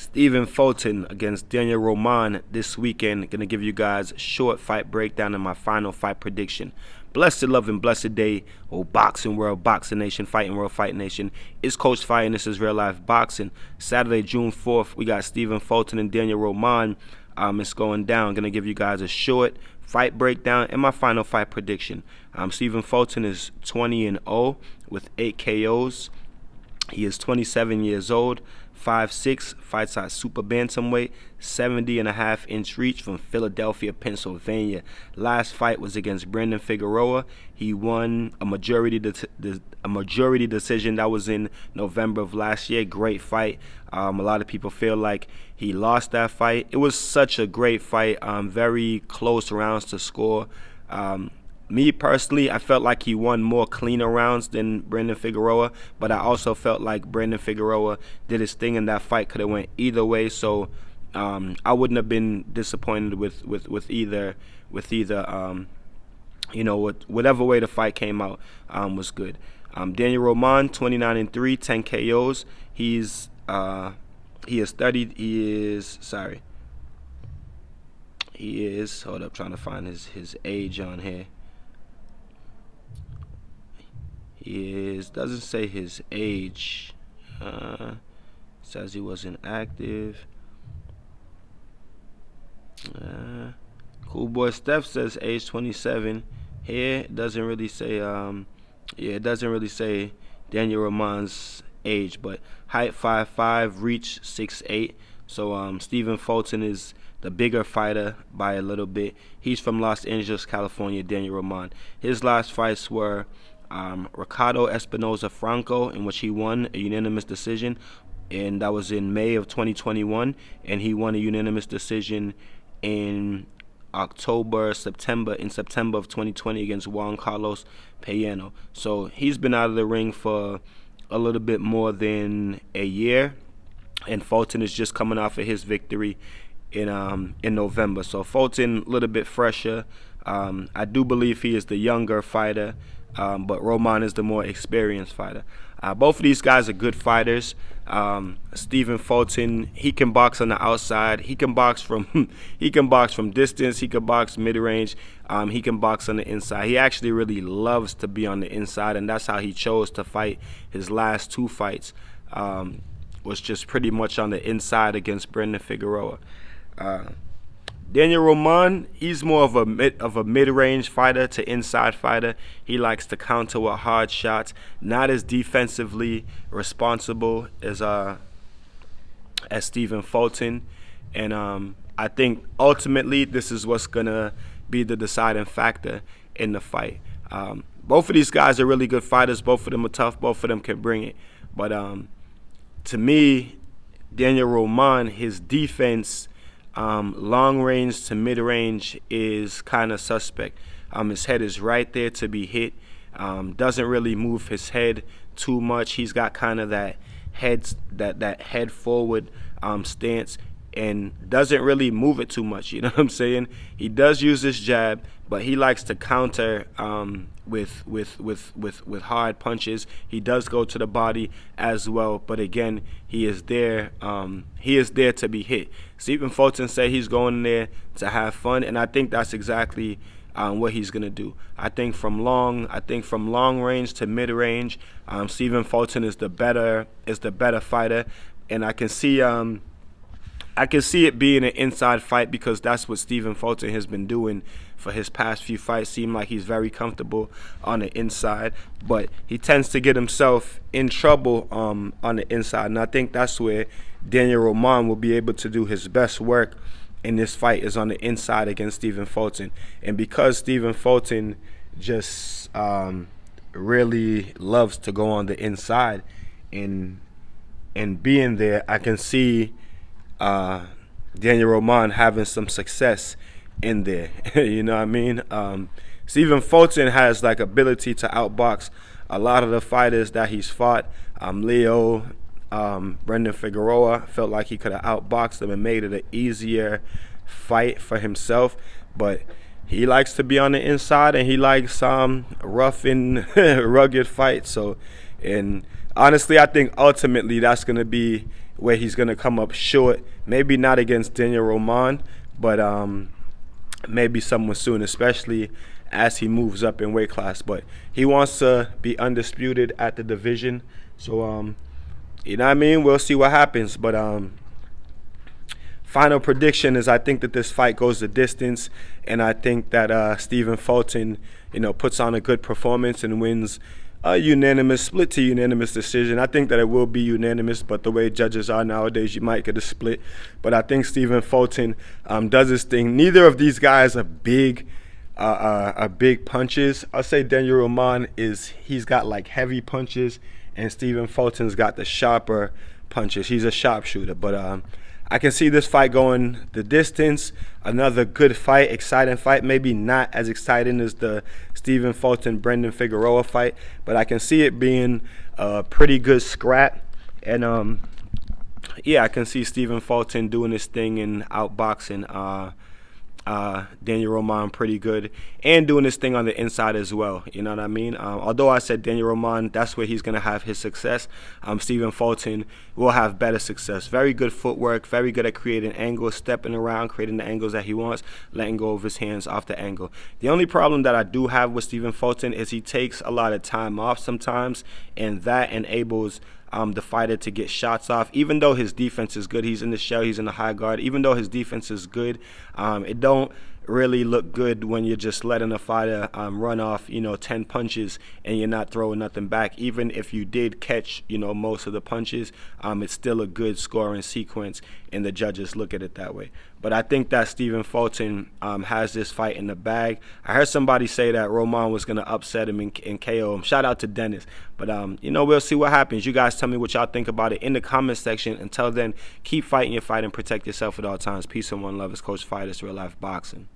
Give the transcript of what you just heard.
Stephen Fulton against Daniel Roman this weekend. Gonna give you guys a short fight breakdown and my final fight prediction. Blessed love and blessed day, oh boxing world, boxing nation, fighting world, fight nation. It's Coach Fire and this is Real Life Boxing. Saturday, June 4th, we got Stephen Fulton and Daniel Roman. It's going down. Gonna give you guys a short fight breakdown and my final fight prediction. Stephen Fulton is 20-0 with 8 KOs. He is 27 years old, 5'6", fights at super bantamweight, 70.5-inch reach from Philadelphia, Pennsylvania. Last fight was against Brandon Figueroa. He won a majority decision. That was in November of last year. Great fight. A lot of people feel like he lost that fight. It was such a great fight. Very close rounds to score. Me personally, I felt like he won more cleaner rounds than Brandon Figueroa, but I also felt like Brandon Figueroa did his thing in that fight. Could have went either way, so I wouldn't have been disappointed with either whatever way the fight came out was good. Daniel Roman, 29-3, 10 KOs. He is hold up, trying to find his age on here. Doesn't say his age. Says he wasn't active. Cool Boy Steph says age 27. Here it doesn't really say. It doesn't really say Daniel Roman's age, but height 5'5", reach 6'8". So Stephen Fulton is the bigger fighter by a little bit. He's from Los Angeles, California. Daniel Roman. His last fights were Ricardo Espinoza Franco, in which he won a unanimous decision, and that was in May of 2021, and he won a unanimous decision in September of 2020 against Juan Carlos Payano. So he's been out of the ring for a little bit more than a year, and Fulton is just coming off of his victory in November. So Fulton a little bit fresher. I do believe he is the younger fighter, but Roman is the more experienced fighter. Both of these guys are good fighters. Stephen Fulton, he can box on the outside. He can box from distance. He can box mid-range. He can box on the inside. He actually really loves to be on the inside, and that's how he chose to fight his last two fights. Was just pretty much on the inside against Brandon Figueroa. Daniel Roman, he's more of a mid-range fighter to inside fighter. He likes to counter with hard shots, not as defensively responsible as Stephen Fulton. And I think ultimately this is what's gonna be the deciding factor in the fight. Both of these guys are really good fighters. Both of them are tough. Both of them can bring it. But to me, Daniel Roman, his defense, long range to mid range, is kind of suspect. His head is right there to be hit. Doesn't really move his head too much. He's got kind of that head forward stance, and doesn't really move it too much. You know what I'm saying? He does use his jab, but he likes to counter with hard punches. He does go to the body as well, but again, he is there. He is there to be hit. Stephen Fulton said he's going there to have fun, and I think that's exactly what he's gonna do. I think from long range to mid range, Stephen Fulton is the better fighter, and I can see it being an inside fight because that's what Stephen Fulton has been doing for his past few fights. Seem like he's very comfortable on the inside, but he tends to get himself in trouble on the inside, and I think that's where Daniel Roman will be able to do his best work in this fight, is on the inside against Stephen Fulton. And because Stephen Fulton just really loves to go on the inside and being there, I can see Daniel Roman having some success in there. You know what I mean? Stephen Fulton has like ability to outbox a lot of the fighters that he's fought. Brandon Figueroa felt like he could have outboxed him and made it an easier fight for himself, but he likes to be on the inside, and he likes rough and rugged fights. So, and honestly, I think ultimately that's going to be where he's going to come up short. Maybe not against Daniel Roman, but maybe someone soon, especially as he moves up in weight class. But he wants to be undisputed at the division. So, you know what I mean? We'll see what happens. But final prediction is I think that this fight goes the distance, and I think that Stephen Fulton, puts on a good performance and wins a split to unanimous decision. I think that it will be unanimous, but the way judges are nowadays, you might get a split. But I think Stephen Fulton does his thing. Neither of these guys are big punches. I'll say Daniel Roman he's got like heavy punches, and Stephen Fulton's got the sharper punches. He's a sharpshooter, but I can see this fight going the distance. Another good fight, exciting fight. Maybe not as exciting as the Stephen Fulton-Brendan Figueroa fight, but I can see it being a pretty good scrap. And, I can see Stephen Fulton doing his thing and outboxing Daniel Roman pretty good, and doing this thing on the inside as well. You know what I mean? Although I said Daniel Roman, that's where he's going to have his success. Stephen Fulton will have better success. Very good footwork, very good at creating angles, stepping around, creating the angles that he wants, letting go of his hands off the angle. The only problem that I do have with Stephen Fulton is he takes a lot of time off sometimes, and that enables the fighter to get shots off. Even though his defense is good, he's in the shell, he's in the high guard. Even though his defense is good, it don't really look good when you're just letting a fighter run off 10 punches and you're not throwing nothing back. Even if you did catch most of the punches, it's still a good scoring sequence, and the judges look at it that way. But I think that Stephen Fulton has this fight in the bag. I heard somebody say that Roman was going to upset him and KO him. Shout out to Dennis. But we'll see what happens. You guys tell me what y'all think about it in the comment section. Until then, keep fighting your fight and protect yourself at all times. Peace and one love. It's Coach Fighters, Real Life Boxing.